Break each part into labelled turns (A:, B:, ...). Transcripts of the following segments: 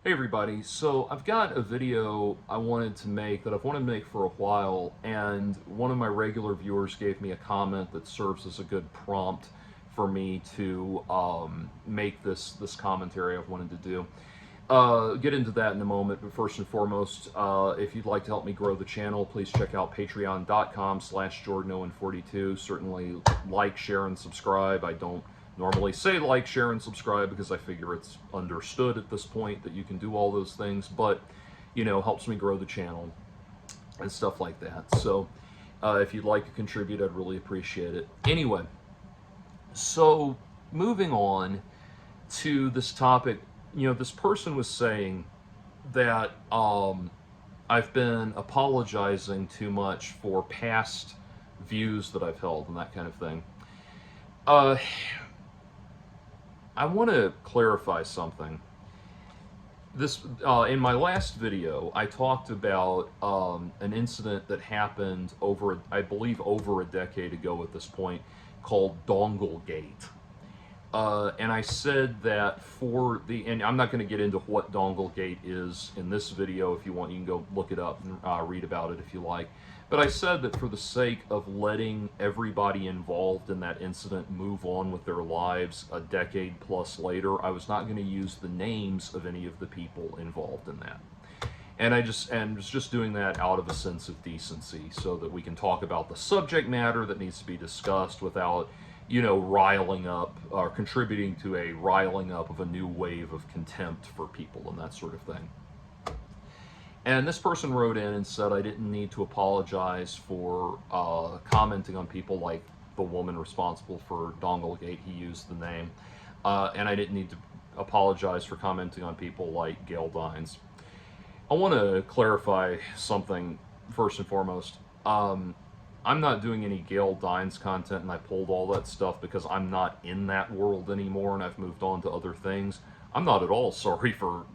A: Hey everybody, so I've got a video I wanted to make that I've wanted to make for a while, and one of my regular viewers gave me a comment that serves as a good prompt for me to make this commentary I've wanted to do. Get into that in a moment, but first and foremost, if you'd like to help me grow the channel, please check out patreon.com/JordanOwen42. Certainly like, share, and subscribe. I don't normally say like, share, and subscribe because I figure it's understood at this point that you can do all those things, but, helps me grow the channel and stuff like that. So if you'd like to contribute, I'd really appreciate it. Anyway, so moving on to this topic, this person was saying that I've been apologizing too much for past views that I've held and that kind of thing. Uh, I want to clarify something. This in my last video, I talked about an incident that happened I believe, over a decade ago at this point, called Donglegate. And I said that and I'm not going to get into what Donglegate is in this video. If you want, you can go look it up and read about it if you like. But I said that for the sake of letting everybody involved in that incident move on with their lives a decade plus later, I was not going to use the names of any of the people involved in that. And I was just doing that out of a sense of decency so that we can talk about the subject matter that needs to be discussed without, riling up or contributing to a riling up of a new wave of contempt for people and that sort of thing. And this person wrote in and said I didn't need to apologize for commenting on people like the woman responsible for Donglegate, he used the name, and I didn't need to apologize for commenting on people like Gail Dines. I want to clarify something first and foremost. I'm not doing any Gail Dines content, and I pulled all that stuff because I'm not in that world anymore, and I've moved on to other things. I'm not at all sorry for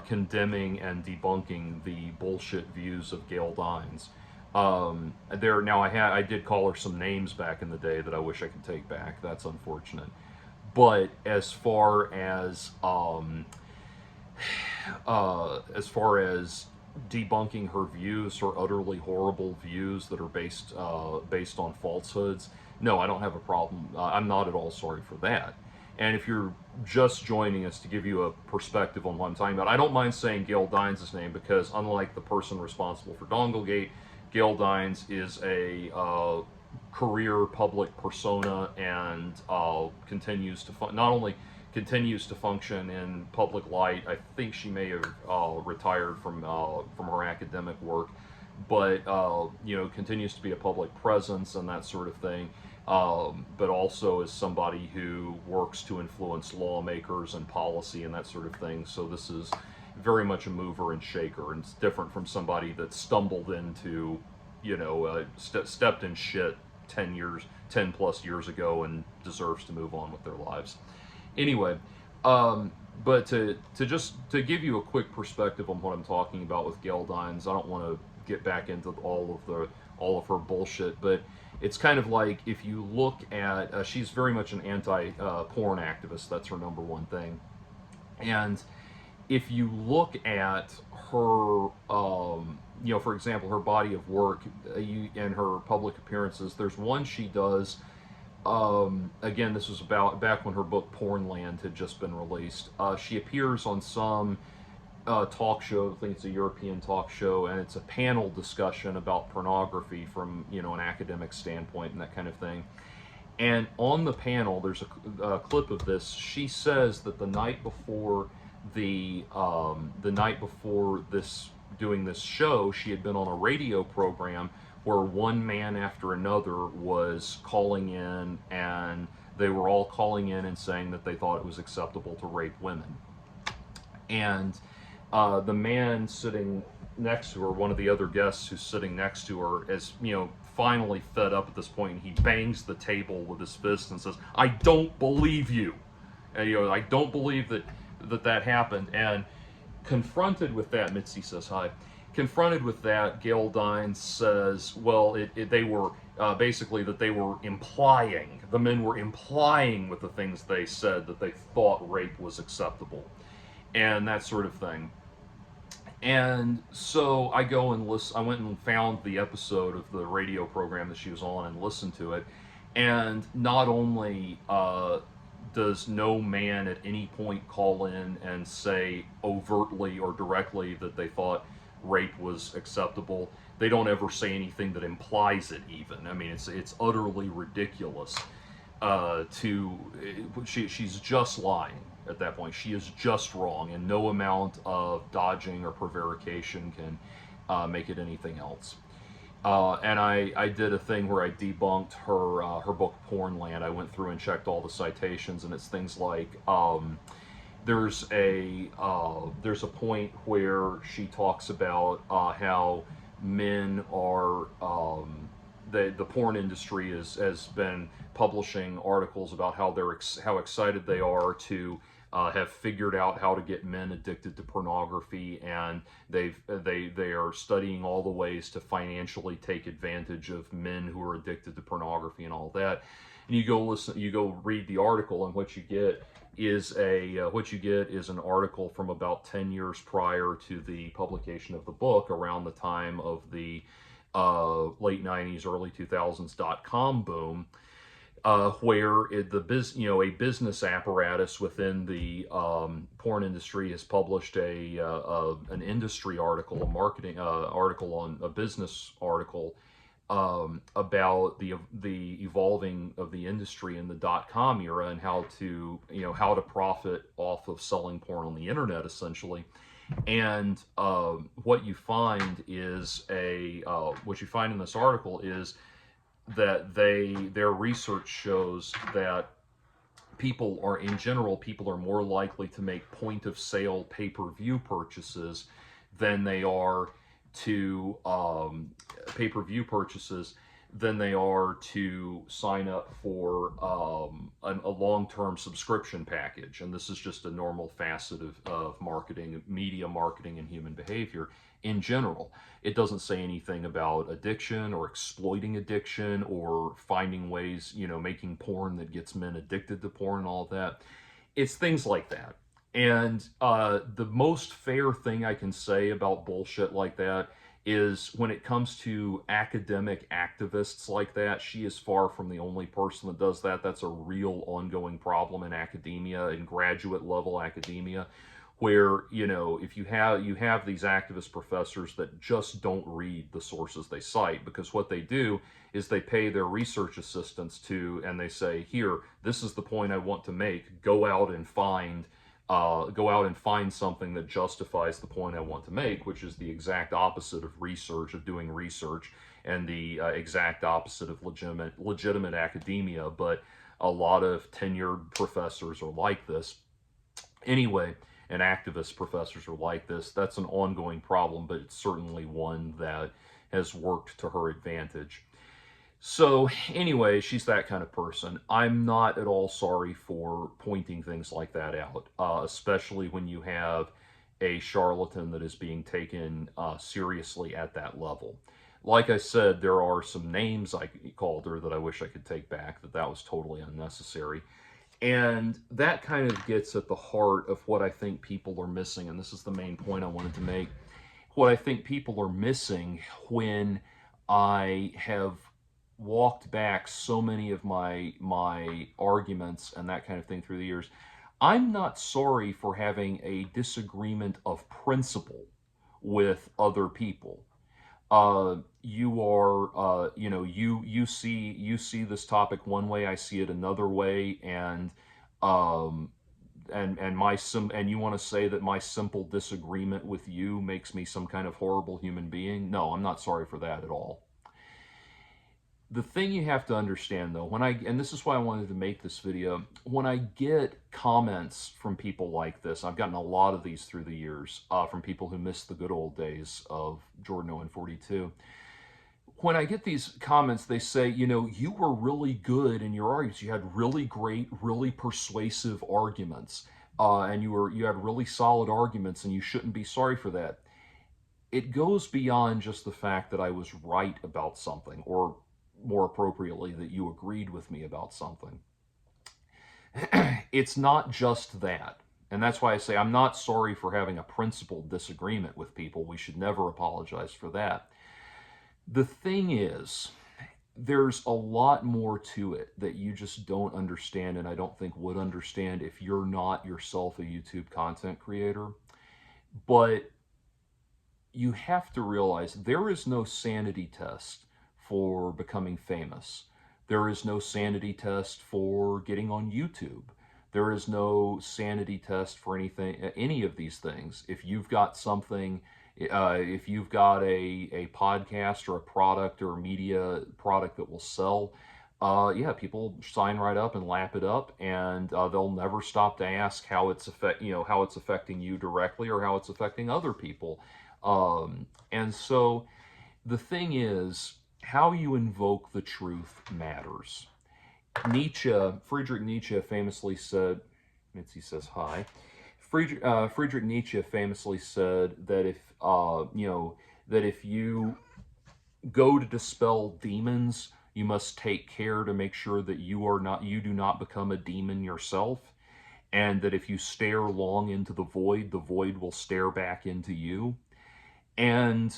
A: condemning and debunking the bullshit views of Gail Dines. I did call her some names back in the day that I wish I could take back. That's unfortunate. But as far as debunking her views, her utterly horrible views that are based on falsehoods, no, I don't have a problem. I'm not at all sorry for that. And if you're just joining us, to give you a perspective on what I'm talking about, I don't mind saying Gail Dines' name because, unlike the person responsible for Donglegate, Gail Dines is a career public persona and continues to not only continues to function in public light. I think she may have retired from her academic work, but continues to be a public presence and that sort of thing. But also as somebody who works to influence lawmakers and policy and that sort of thing. So this is very much a mover and shaker, and it's different from somebody that stumbled into, stepped in shit 10 plus years ago and deserves to move on with their lives. Anyway, but to give you a quick perspective on what I'm talking about with Gail Dines, I don't want to get back into all of her bullshit, but it's kind of like, if you look at, she's very much an anti-porn activist. That's her number one thing. And if you look at her, for example, her body of work and her public appearances, there's one she does. Again, this was about back when her book Pornland had just been released. She appears on some talk show. I think it's a European talk show, and it's a panel discussion about pornography from an academic standpoint and that kind of thing. And on the panel, there's a clip of this. She says that the night before doing this show, she had been on a radio program where one man after another was calling in, and they were all calling in and saying that they thought it was acceptable to rape women. And the man sitting next to her, one of the other guests who's sitting next to her, is finally fed up at this point, and he bangs the table with his fist and says, "I don't believe you. And, I don't believe that happened." And confronted with that, Mitzi says hi. Confronted with that, Gail Dines says, well, they were basically that they were implying, the men were implying with the things they said that they thought rape was acceptable. and that sort of thing. And so I go and listen. I went and found the episode of the radio program that she was on and listened to it. And not only does no man at any point call in and say overtly or directly that they thought rape was acceptable, they don't ever say anything that implies it. Even, I mean, it's utterly ridiculous. She's just lying at that point. She is just wrong, and no amount of dodging or prevarication can make it anything else. And I did a thing where I debunked her book Pornland. I went through and checked all the citations, and it's things like there's a point where she talks about how men are the porn industry has been publishing articles about how how excited they are to have figured out how to get men addicted to pornography, and they are studying all the ways to financially take advantage of men who are addicted to pornography and all that. And you go read the article, and what you get is an article from about 10 years prior to the publication of the book, around the time of the late 90s, early 2000s .com boom, where a business apparatus within the porn industry has published an industry article, a marketing article, on a business article about the evolving of the industry in the .com era, and how to profit off of selling porn on the internet, essentially. And what you find in this article is that their research shows that people are more likely to make point of sale pay-per-view purchases than they are to sign up for a long-term subscription package. And this is just a normal facet of marketing, media marketing, and human behavior in general. It doesn't say anything about addiction or exploiting addiction or finding ways, making porn that gets men addicted to porn and all that. It's things like that. And the most fair thing I can say about bullshit like that is, when it comes to academic activists like that, she is far from the only person that does that. That's a real ongoing problem in academia, in graduate level academia, where if you have these activist professors that just don't read the sources they cite, because what they do is they pay their research assistants and they say, here, this is the point I want to make, go out and find something that justifies the point I want to make, which is the exact opposite of doing research, and the exact opposite of legitimate academia. But a lot of tenured professors are like this. Anyway, and activist professors are like this. That's an ongoing problem, but it's certainly one that has worked to her advantage. So anyway, she's that kind of person. I'm not at all sorry for pointing things like that out, especially when you have a charlatan that is being taken seriously at that level. Like I said, there are some names I called her that I wish I could take back, that was totally unnecessary. And that kind of gets at the heart of what I think people are missing, and this is the main point I wanted to make. What I think people are missing when I have walked back so many of my arguments and that kind of thing through the years, I'm not sorry for having a disagreement of principle with other people. You see this topic one way, I see it another way, and you want to say that my simple disagreement with you makes me some kind of horrible human being? No, I'm not sorry for that at all. The thing you have to understand, though, and this is why I wanted to make this video, when I get comments from people like this, I've gotten a lot of these through the years, from people who miss the good old days of Jordan Owen 42. When I get these comments, they say, you were really good in your arguments. You had really great, really persuasive arguments, and you had really solid arguments, and you shouldn't be sorry for that. It goes beyond just the fact that I was right about something, or more appropriately, that you agreed with me about something. It's not just that. And that's why I say I'm not sorry for having a principled disagreement with people. We should never apologize for that. The thing is, there's a lot more to it that you just don't understand, and I don't think would understand if you're not yourself a YouTube content creator. But you have to realize there is no sanity test for becoming famous. There is no sanity test for getting on YouTube. There is no sanity test for anything, any of these things. If you've got something, if you've got a podcast or a product or a media product that will sell, yeah, people sign right up and lap it up, and they'll never stop to ask how it's how it's affecting you directly or how it's affecting other people. And so the thing is, how you invoke the truth matters. Friedrich Nietzsche famously said, Mitzi says hi. Friedrich Nietzsche famously said that if you go to dispel demons, you must take care to make sure that you do not become a demon yourself, and that if you stare long into the void will stare back into you. And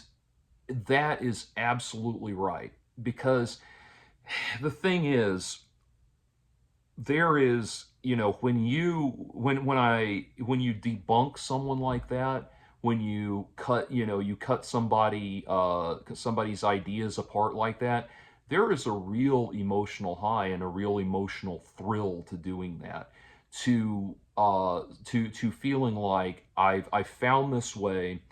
A: that is absolutely right, because the thing is, there is, when you debunk someone like that, when you cut somebody's ideas apart like that, there is a real emotional high and a real emotional thrill to doing that, to feeling like I found this way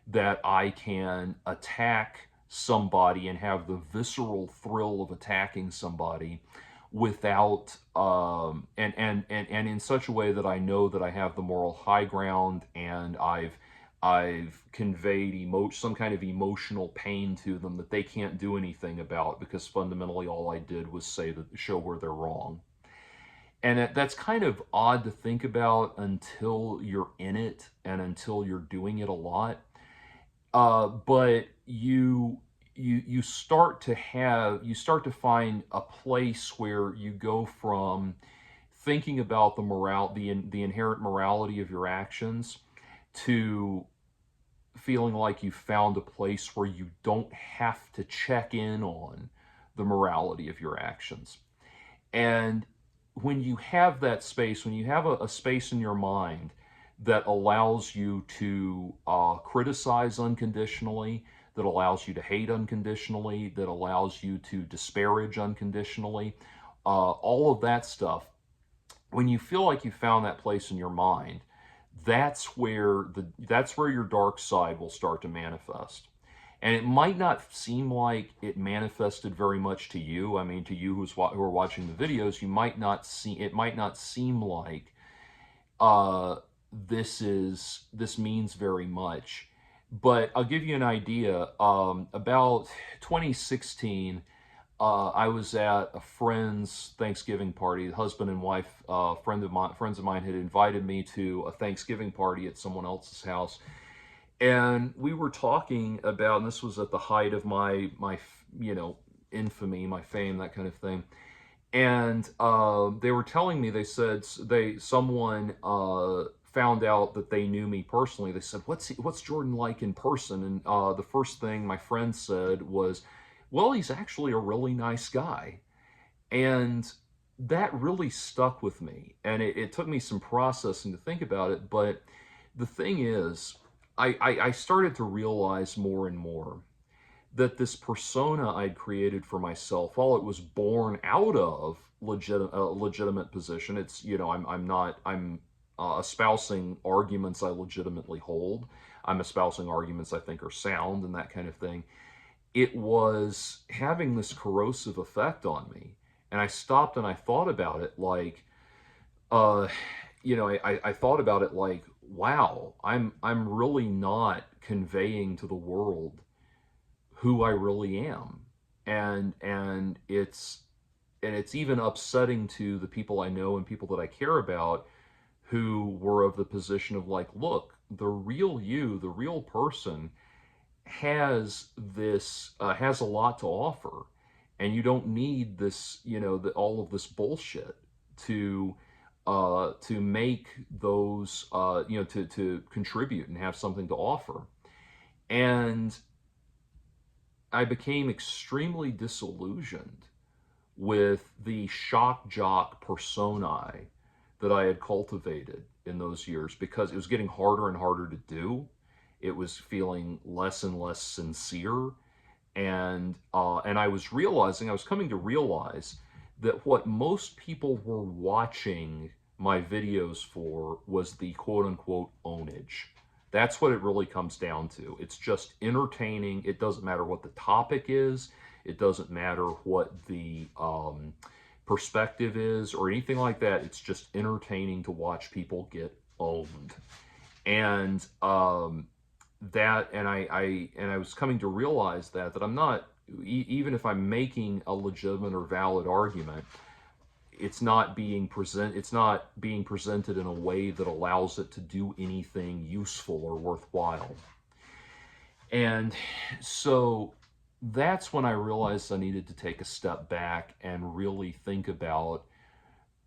A: that I can attack somebody and have the visceral thrill of attacking somebody without and in such a way that I know that I have the moral high ground, and I've conveyed some kind of emotional pain to them that they can't do anything about, because fundamentally all I did was show where they're wrong. And that's kind of odd to think about until you're in it and until you're doing it a lot. But you start to find a place where you go from thinking about the inherent morality of your actions, to feeling like you found a place where you don't have to check in on the morality of your actions. And when you have that space, when you have a space in your mind that allows you to criticize unconditionally, that allows you to hate unconditionally, that allows you to disparage unconditionally, all of that stuff, when you feel like you found that place in your mind, that's where your dark side will start to manifest. And it might not seem like it manifested very much to you. I mean, to you who are watching the videos, it might not seem like uh, this means very much. But I'll give you an idea. About 2016, I was at a friend's Thanksgiving party. The husband and wife, friends of mine, had invited me to a Thanksgiving party at someone else's house, and we were talking about. And this was at the height of my infamy, my fame, that kind of thing. And they were telling me, they said someone found out that they knew me personally. They said, what's Jordan like in person? And the first thing my friend said was, well, he's actually a really nice guy. And that really stuck with me. And it took me some processing to think about it. But the thing is, I started to realize more and more that this persona I'd created for myself, while it was born out of legitimate position, I'm espousing arguments I legitimately hold. I'm espousing arguments I think are sound and that kind of thing. It was having this corrosive effect on me, and I stopped and I thought about it like, uh, I thought about it like, wow, I'm really not conveying to the world who I really am. And it's even upsetting to the people I know and people that I care about, who were of the position of like, look, the real you, the real person, has a lot to offer, and you don't need this, all of this bullshit to to make those, to contribute and have something to offer. And I became extremely disillusioned with the shock jock personae that I had cultivated in those years, because it was getting harder and harder to do. It was feeling less and less sincere, and I was realizing, I was coming to realize that what most people were watching my videos for was the quote unquote ownage. That's what it really comes down to. It's just entertaining. It doesn't matter what the topic is. It doesn't matter what the perspective is or anything like that. It's just entertaining to watch people get owned. And I was coming to realize that I'm not, even if I'm making a legitimate or valid argument, it's not being presented in a way that allows it to do anything useful or worthwhile. And so that's when I realized I needed to take a step back and really think about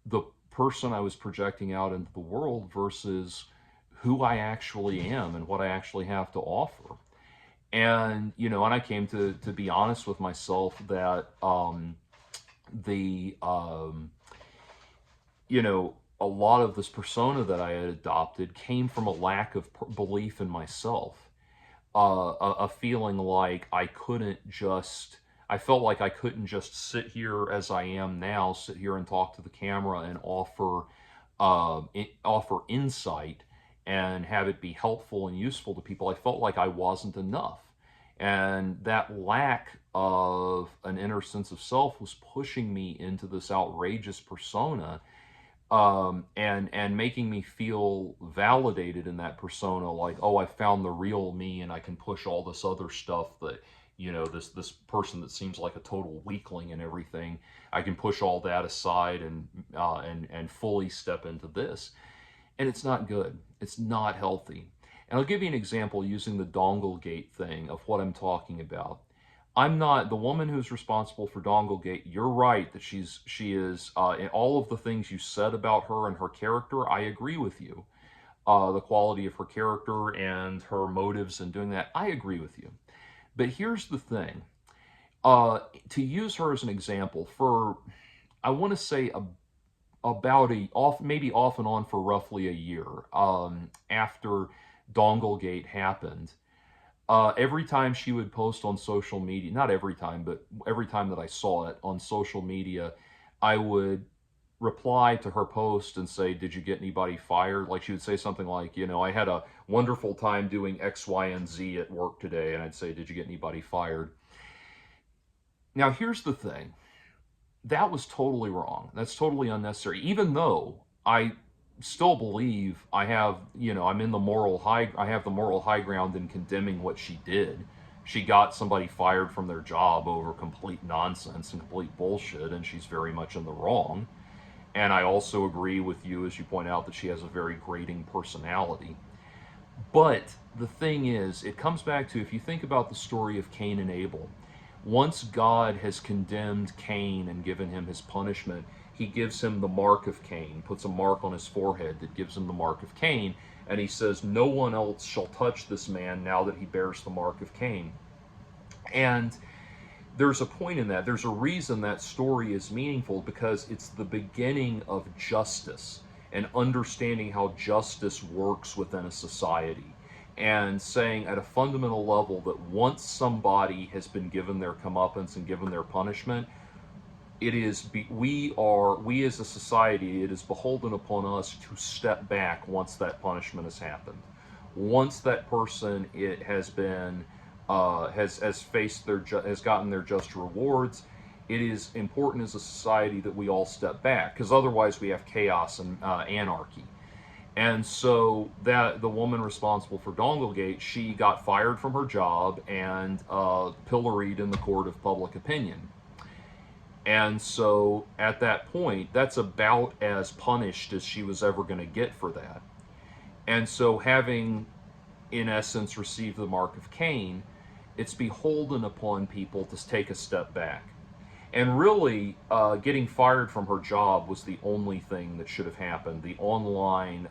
A: the person I was projecting out into the world versus who I actually am and what I actually have to offer. And, and I came to be honest with myself that the, a lot of this persona that I had adopted came from a lack of belief in myself. A feeling like I felt like I couldn't just sit here as I am now, sit here and talk to the camera and offer insight and have it be helpful and useful to people. I felt like I wasn't enough. And that lack of an inner sense of self was pushing me into this outrageous persona, and making me feel validated in that persona, like, oh, I found the real me, and I can push all this other stuff that, this person that seems like a total weakling and everything. I can push all that aside and fully step into this, and it's not good. It's not healthy. And I'll give you an example using the Donglegate thing of what I'm talking about. I'm not the woman who's responsible for Donglegate. You're right that she is, in all of the things you said about her and her character, I agree with you. The quality of her character and her motives in doing that, I agree with you. But here's the thing. To use her as an example, I want to say about maybe off and on for roughly a year, after Donglegate happened, every time she would post on social media, not every time, but every time that I saw it on social media, I would reply to her post and say, did you get anybody fired? Like, she would say something like, I had a wonderful time doing X, Y, and Z at work today. And I'd say, did you get anybody fired? Now, here's the thing. That was totally wrong. That's totally unnecessary. Even though I still believe I have the moral high ground in condemning what she did. She got somebody fired from their job over complete nonsense and complete bullshit, and she's very much in the wrong. And I also agree with you, as you point out, that she has a very grating personality. But the thing is, it comes back to, if you think about the story of Cain and Abel, once God has condemned Cain and given him his punishment, he gives him the mark of Cain, puts a mark on his forehead that gives him the mark of Cain, and he says, no one else shall touch this man now that he bears the mark of Cain. And there's a point in that. There's a reason that story is meaningful, because it's the beginning of justice and understanding how justice works within a society, and saying at a fundamental level that once somebody has been given their comeuppance and given their punishment, we as a society, it is beholden upon us to step back once that punishment has happened. Once that person has gotten their just rewards, it is important as a society that we all step back, because otherwise we have chaos and anarchy. And so that the woman responsible for Donglegate, she got fired from her job and pilloried in the court of public opinion. And so at that point, that's about as punished as she was ever going to get for that. And so, having, in essence, received the mark of Cain, it's beholden upon people to take a step back. And really, getting fired from her job was the only thing that should have happened. The online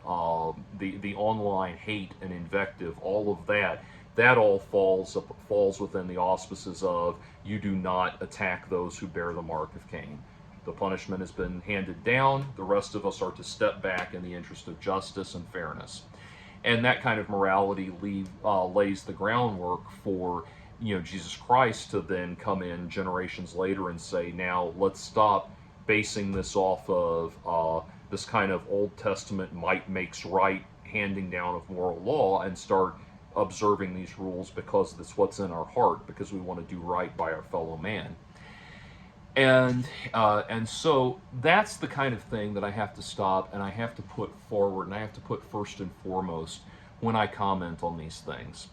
A: hate and invective, all of that, that all falls within the auspices of you do not attack those who bear the mark of Cain. The punishment has been handed down. The rest of us are to step back in the interest of justice and fairness. And that kind of morality lays the groundwork for Jesus Christ to then come in generations later and say, now let's stop basing this off of this kind of Old Testament might makes right handing down of moral law, and start observing these rules because that's what's in our heart, because we want to do right by our fellow man. And so that's the kind of thing that I have to stop and I have to put forward, and I have to put first and foremost when I comment on these things.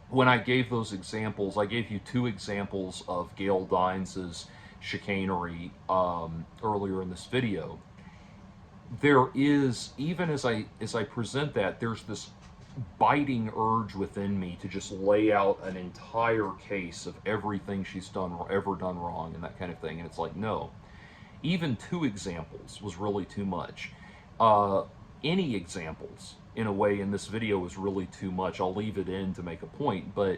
A: When I gave those examples, I gave you 2 examples of Gail Dines' chicanery earlier in this video. There is, even as I present that, there's this biting urge within me to just lay out an entire case of everything she's ever done wrong and that kind of thing. And it's like, no, even 2 examples was really too much. Any examples, in a way, in this video was really too much. I'll leave it in to make a point, but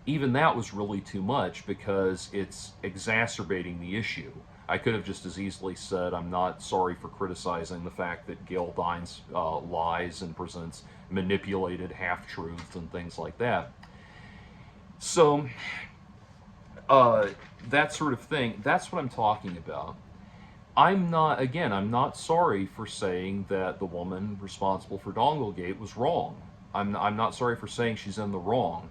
A: even that was really too much because it's exacerbating the issue. I could have just as easily said, I'm not sorry for criticizing the fact that Gail Dines lies and presents manipulated half-truths and things like that. So, that sort of thing, that's what I'm talking about. I'm not sorry for saying that the woman responsible for Donglegate was wrong. I'm not sorry for saying she's in the wrong.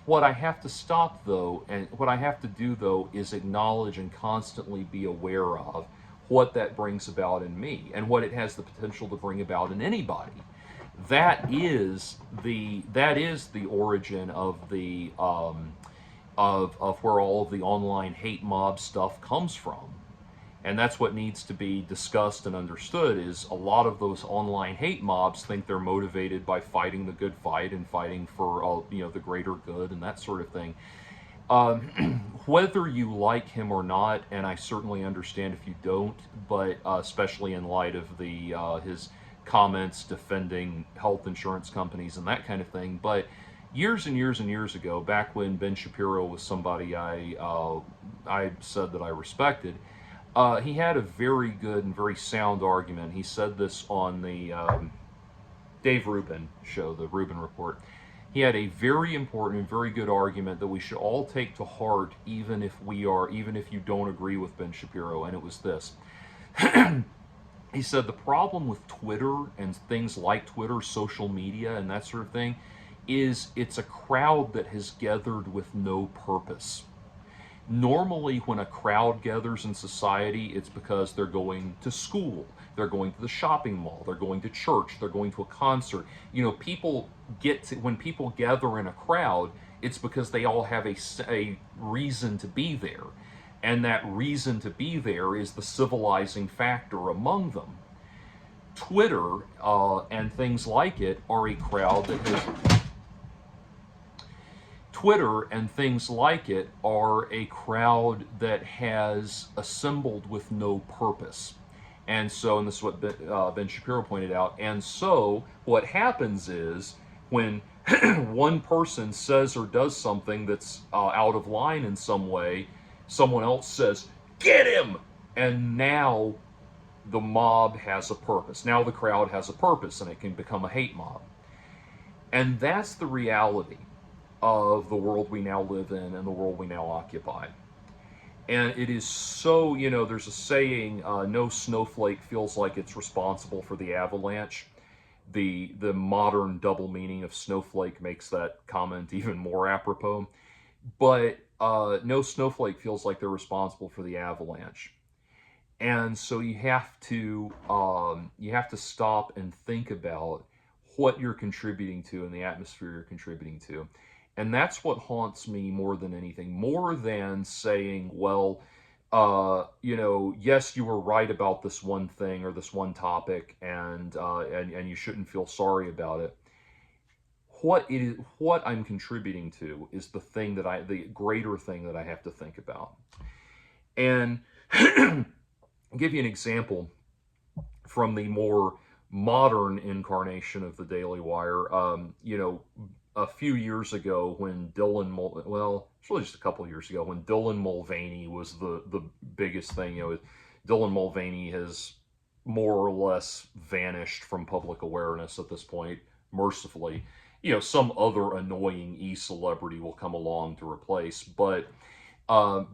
A: What I have to stop, though, and what I have to do, though, is acknowledge and constantly be aware of what that brings about in me and what it has the potential to bring about in anybody. That is the origin of the of where all of the online hate mob stuff comes from. And that's what needs to be discussed and understood, is a lot of those online hate mobs think they're motivated by fighting the good fight and fighting for the greater good and that sort of thing. Whether you like him or not, and I certainly understand if you don't, but especially in light of the his comments defending health insurance companies and that kind of thing, but years and years and years ago, back when Ben Shapiro was somebody I said that I respected, he had a very good and very sound argument. He said this on the Dave Rubin show, the Rubin Report. He had a very important and very good argument that we should all take to heart, even if you don't agree with Ben Shapiro, and it was this. He said the problem with Twitter and things like Twitter, social media, and that sort of thing, is it's a crowd that has gathered with no purpose. Normally, when a crowd gathers in society, it's because they're going to school, they're going to the shopping mall, they're going to church, they're going to a concert. When people gather in a crowd, it's because they all have a reason to be there. And that reason to be there is the civilizing factor among them. Twitter and things like it are a crowd that has... Twitter and things like it are a crowd that has assembled with no purpose. And so, and this is what Ben Shapiro pointed out, and so what happens is when one person says or does something that's out of line in some way, someone else says, "Get him!" And now the mob has a purpose. Now the crowd has a purpose, and it can become a hate mob. And that's the reality of the world we now live in and the world we now occupy. And it is so, there's a saying, no snowflake feels like it's responsible for the avalanche. The modern double meaning of snowflake makes that comment even more apropos. But no snowflake feels like they're responsible for the avalanche. And so you have to stop and think about what you're contributing to and the atmosphere you're contributing to. And that's what haunts me more than anything, more than saying, well, yes, you were right about this one thing or this one topic, and you shouldn't feel sorry about it. What I'm contributing to is the greater thing that I have to think about. And I'll give you an example from the more modern incarnation of the Daily Wire. A few years ago when well, it's really just a couple of years ago when Dylan Mulvaney was the biggest thing. Dylan Mulvaney has more or less vanished from public awareness at this point, mercifully. Some other annoying e-celebrity will come along to replace. But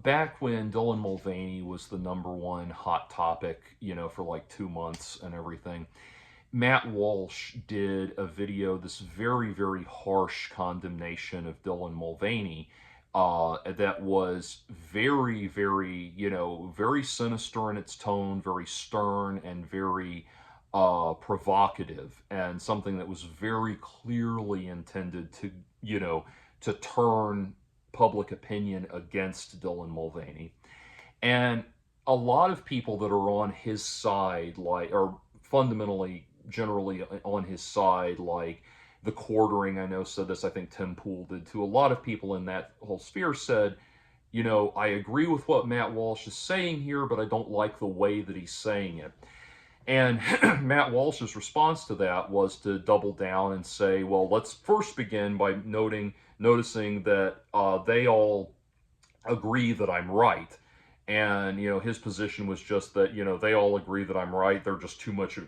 A: back when Dylan Mulvaney was the number one hot topic, for like 2 months and everything, Matt Walsh did a video, this very, very harsh condemnation of Dylan Mulvaney, that was very, very, very sinister in its tone, very stern, and very provocative, and something that was very clearly intended to, to turn public opinion against Dylan Mulvaney. And a lot of people that are on his side, like, are fundamentally, generally on his side, like the Quartering, I know, said this, I think Tim Pool did too. A lot of people in that whole sphere said, I agree with what Matt Walsh is saying here, but I don't like the way that he's saying it. And Matt Walsh's response to that was to double down and say, well, let's first begin by noticing that they all agree that I'm right. And, his position was just that, they all agree that I'm right. They're just too much of,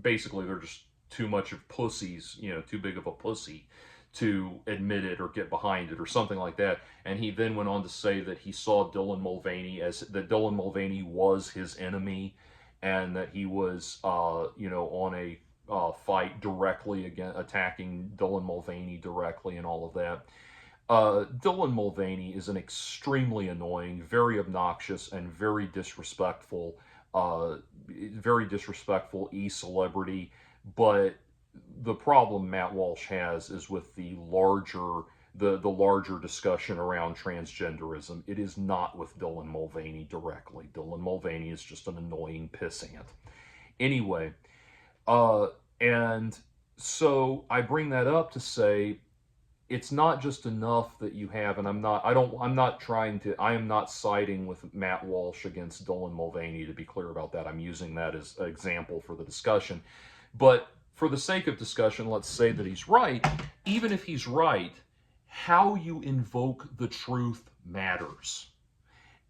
A: basically they're just too much of pussies, too big of a pussy to admit it or get behind it or something like that. And he then went on to say that he saw Dylan Mulvaney that Dylan Mulvaney was his enemy, and that he was, on a fight directly against attacking Dylan Mulvaney directly and all of that. Dylan Mulvaney is an extremely annoying, very obnoxious, and very disrespectful e-celebrity. But the problem Matt Walsh has is with the larger discussion around transgenderism. It is not with Dylan Mulvaney directly. Dylan Mulvaney is just an annoying pissant. Anyway, and so I bring that up to say it's not just enough that you have, and I am not siding with Matt Walsh against Dylan Mulvaney, to be clear about that. I'm using that as an example for the discussion. But for the sake of discussion, let's say that he's right. Even if he's right, how you invoke the truth matters.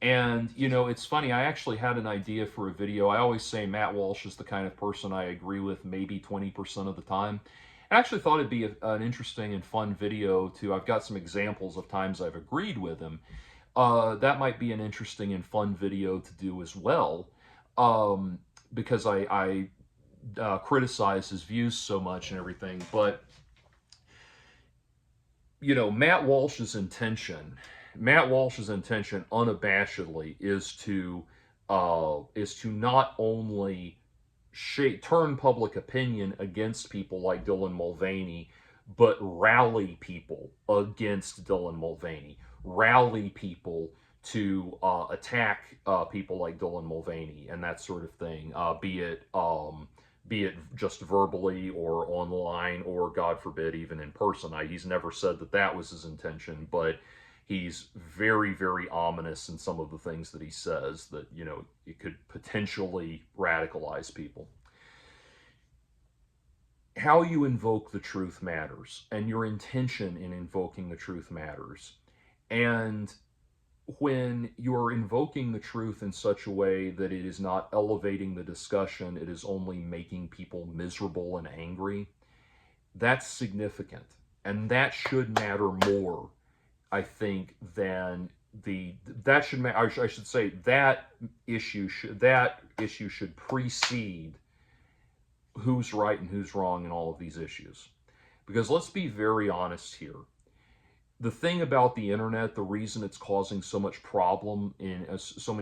A: And, it's funny, I actually had an idea for a video. I always say Matt Walsh is the kind of person I agree with maybe 20% of the time. I actually thought it'd be an interesting and fun video too. I've got some examples of times I've agreed with him. That might be an interesting and fun video to do as well, because I criticize his views so much and everything. But, Matt Walsh's intention unabashedly is to not only turn public opinion against people like Dylan Mulvaney, but rally people against Dylan Mulvaney, rally people to attack people like Dylan Mulvaney and that sort of thing, be it just verbally or online or, God forbid, even in person. He's never said that was his intention, but he's very, very ominous in some of the things that he says that, it could potentially radicalize people. How you invoke the truth matters, and your intention in invoking the truth matters. And when you're invoking the truth in such a way that it is not elevating the discussion, it is only making people miserable and angry, that's significant. And that should matter more, I think, than that issue should precede who's right and who's wrong in all of these issues. Because let's be very honest here. The thing about the internet, the reason it's causing so many problems in so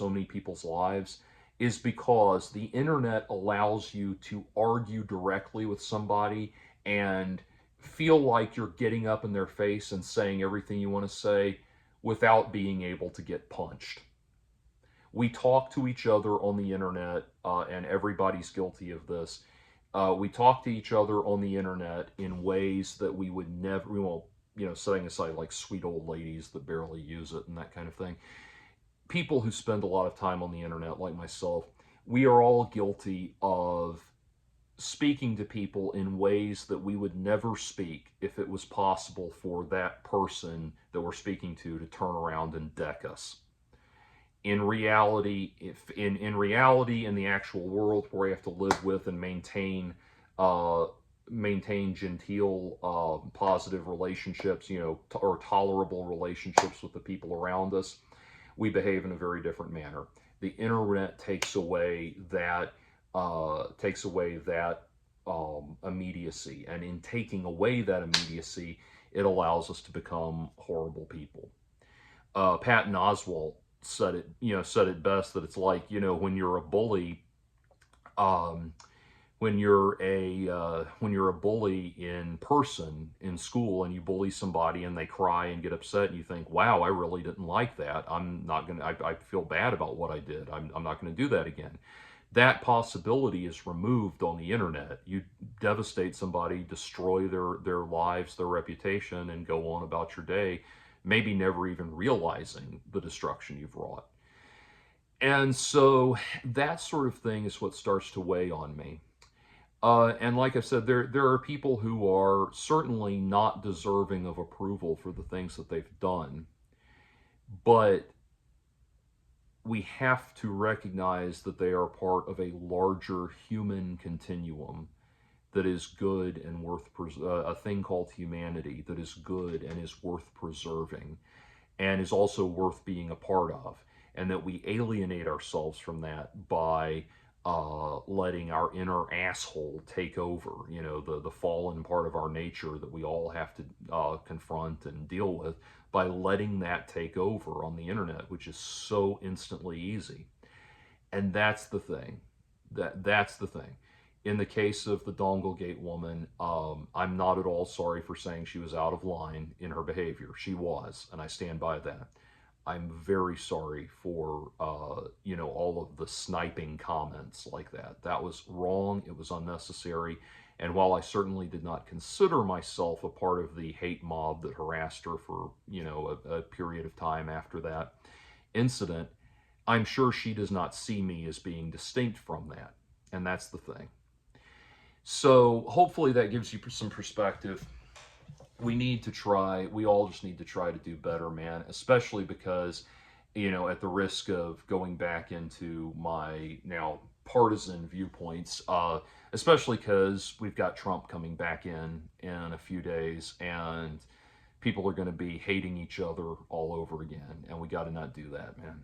A: many people's lives, is because the internet allows you to argue directly with somebody and feel like you're getting up in their face and saying everything you want to say without being able to get punched. We talk to each other on the internet, and everybody's guilty of this. We talk to each other on the internet in ways that we would never, setting aside like sweet old ladies that barely use it and that kind of thing. people who spend a lot of time on the internet, like myself, we are all guilty of speaking to people in ways that we would never speak if it was possible for that person that we're speaking to turn around and deck us. In reality, if in reality, in the actual world where we have to live with and uh, maintain genteel, positive relationships, or tolerable relationships with the people around us, we behave in a very different manner. The internet takes away that immediacy, and in taking away that immediacy, it allows us to become horrible people. Patton Oswalt said it best, that it's like, when you're a bully, um, when you're a bully in person in school, and you bully somebody and they cry and get upset, and you think, wow, I really didn't like that. I'm not gonna. I feel bad about what I did. I'm not gonna do that again. That possibility is removed on the internet. You devastate somebody, destroy their lives, their reputation, and go on about your day, maybe never even realizing the destruction you've wrought. And so that sort of thing is what starts to weigh on me. And like I said, there are people who are certainly not deserving of approval for the things that they've done, but we have to recognize that they are part of a larger human continuum that is good and worth a thing called humanity, that is good and is worth preserving, and is also worth being a part of, and that we alienate ourselves from that by letting our inner asshole take over, the fallen part of our nature that we all have to confront and deal with, by letting that take over on the internet, which is so instantly easy. And that's the thing. That's the thing. In the case of the Donglegate woman, I'm not at all sorry for saying she was out of line in her behavior. She was, and I stand by that. I'm very sorry for, all of the sniping comments like that. That was wrong. It was unnecessary. And while I certainly did not consider myself a part of the hate mob that harassed her for, a period of time after that incident, I'm sure she does not see me as being distinct from that. And that's the thing. So hopefully that gives you some perspective. We all just need to try to do better, man, especially because, at the risk of going back into my now partisan viewpoints, especially because we've got Trump coming back in a few days, and people are going to be hating each other all over again, and we got to not do that, man.